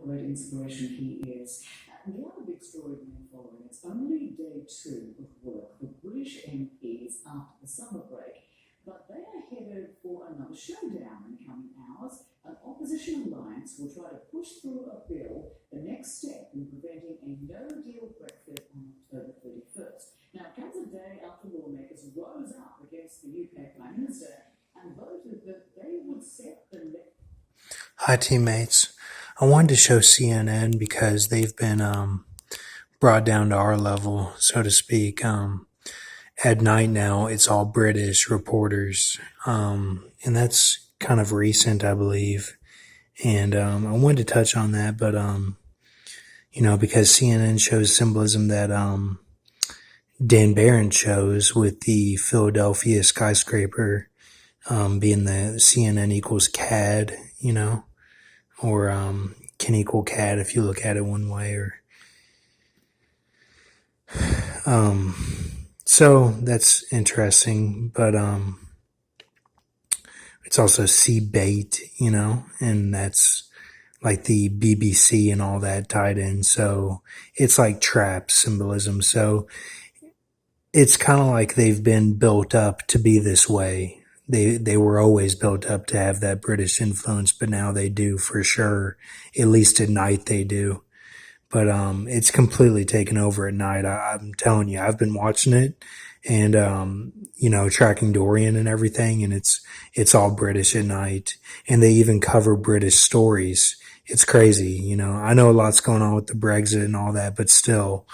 great inspiration he is. We have a big story following. It's only day 2 of work for British MPs after the summer break, but they are headed for another showdown in the coming hours. An opposition alliance will try to push through a bill, the next step in preventing a no-deal Brexit on October 31st. Now, it comes a day after lawmakers rose up against the UK Prime Minister and voted that they would set the... Hi, teammates. I wanted to show CNN because they've been brought down to our level, so to speak. At night now, it's all British reporters, and that's kind of recent, I believe. And I wanted to touch on that, but because CNN shows symbolism that Dan Barron shows with the Philadelphia skyscraper being the CNN equals CAD, or can equal CAD if you look at it one way, or so that's interesting, but it's also sea bait, and that's like the BBC and all that tied in, so it's like trap symbolism. So it's kind of like they've been built up to be this way. They were always built up to have that British influence, but now they do for sure. At least at night they do. But it's completely taken over at night. I'm telling you, I've been watching it and tracking Dorian and everything, and it's all British at night. And they even cover British stories. It's crazy, I know a lot's going on with the Brexit and all that, but still.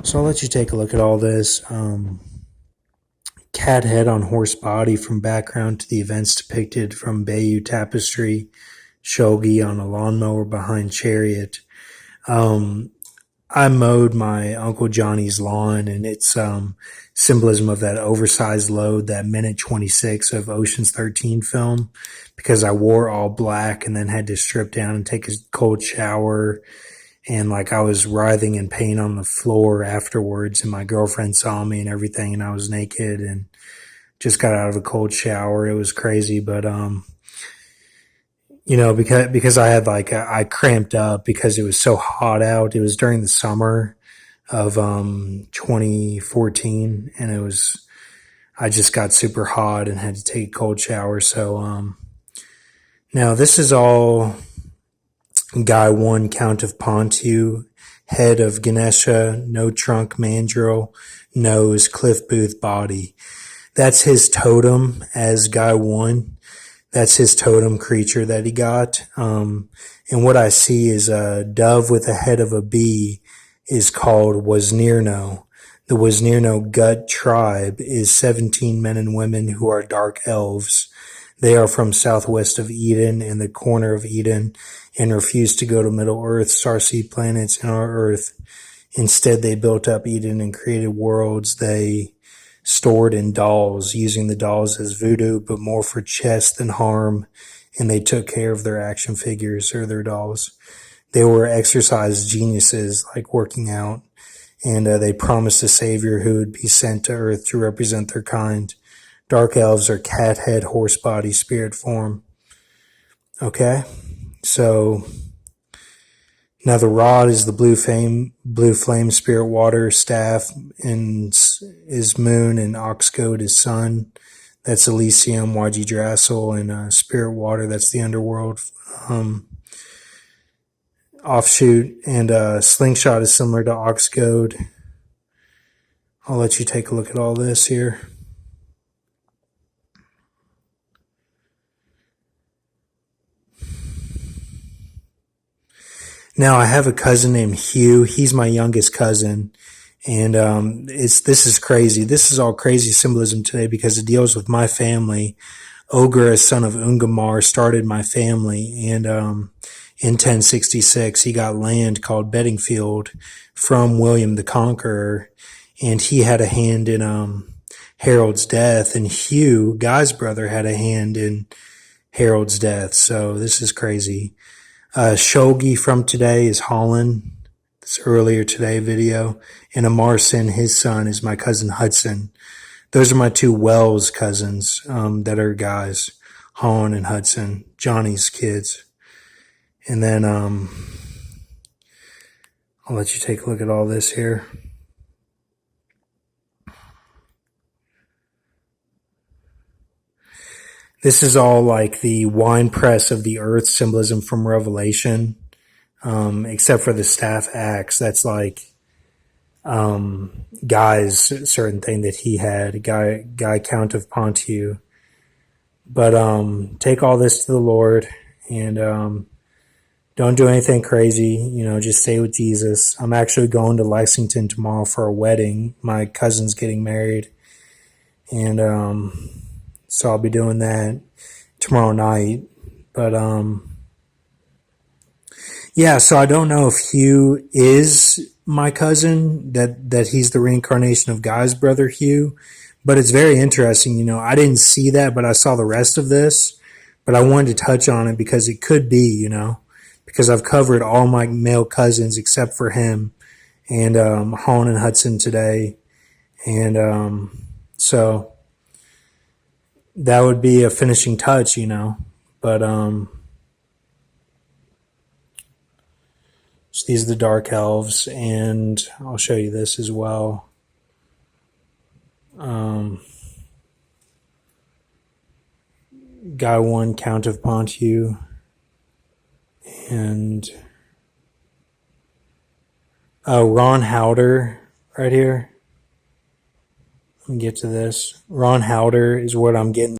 So I'll let you take a look at all this. Cat head on horse body from background to the events depicted from Bayeux tapestry. Shogi on a lawnmower behind chariot. I mowed my Uncle Johnny's lawn, and it's symbolism of that oversized load, that minute 26 of Ocean's 13 film, because I wore all black and then had to strip down and take a cold shower. And I was writhing in pain on the floor afterwards, and my girlfriend saw me and everything, and I was naked and just got out of a cold shower. It was crazy, but because I had I cramped up because it was so hot out. It was during the summer of 2014, and I just got super hot and had to take a cold shower. So now this is all Guy 1, Count of Ponthieu, head of Ganesha, no trunk mandrill, nose, Cliff Booth body. That's his totem as Guy 1. That's his totem creature that he got. And what I see is a dove with the head of a bee is called Wazneerno. The Wazneerno gut tribe is 17 men and women who are dark elves. They are from southwest of Eden and the corner of Eden and refused to go to Middle Earth, starseed planets, and our Earth. Instead, they built up Eden and created worlds they stored in dolls, using the dolls as voodoo, but more for chess than harm, and they took care of their action figures or their dolls. They were exercise geniuses, like working out, and they promised a savior who would be sent to Earth to represent their kind. Dark elves are cat head, horse body, spirit form. Okay, so now the rod is the blue flame, spirit water, staff and is moon, and ox goad is sun. That's Elysium, Yggdrasil, and spirit water. That's the underworld. Offshoot, and slingshot is similar to ox goad. I'll let you take a look at all this here. Now, I have a cousin named Hugh. He's my youngest cousin, and this is crazy. This is all crazy symbolism today because it deals with my family. Ogur, a son of Ungamar, started my family, and in 1066, he got land called Bedingfield from William the Conqueror, and he had a hand in Harold's death, and Hugh, Guy's brother, had a hand in Harold's death. So this is crazy. Shogi from today is Holland. This earlier today video. And Amarson, his son, is my cousin Hudson. Those are my two Wells cousins that are guys, Holland and Hudson, Johnny's kids. And then I'll let you take a look at all this here. This is all like the wine press of the earth symbolism from Revelation, except for the staff axe. That's like Guy's certain thing that he had, Guy Count of Ponthieu. But take all this to the Lord, and don't do anything crazy. Just stay with Jesus. I'm actually going to Lexington tomorrow for a wedding. My cousin's getting married, and so I'll be doing that tomorrow night. But yeah, so I don't know if Hugh is my cousin, that he's the reincarnation of Guy's brother Hugh, but it's very interesting. I didn't see that, but I saw the rest of this, but I wanted to touch on it because it could be, because I've covered all my male cousins except for him, and Hone and Hudson today, and so that would be a finishing touch, but so these are the dark elves, and I'll show you this as well. Guy 1, Count of Ponthieu, and Ron Halder right here. Let me get to this. Ron Halder is what I'm getting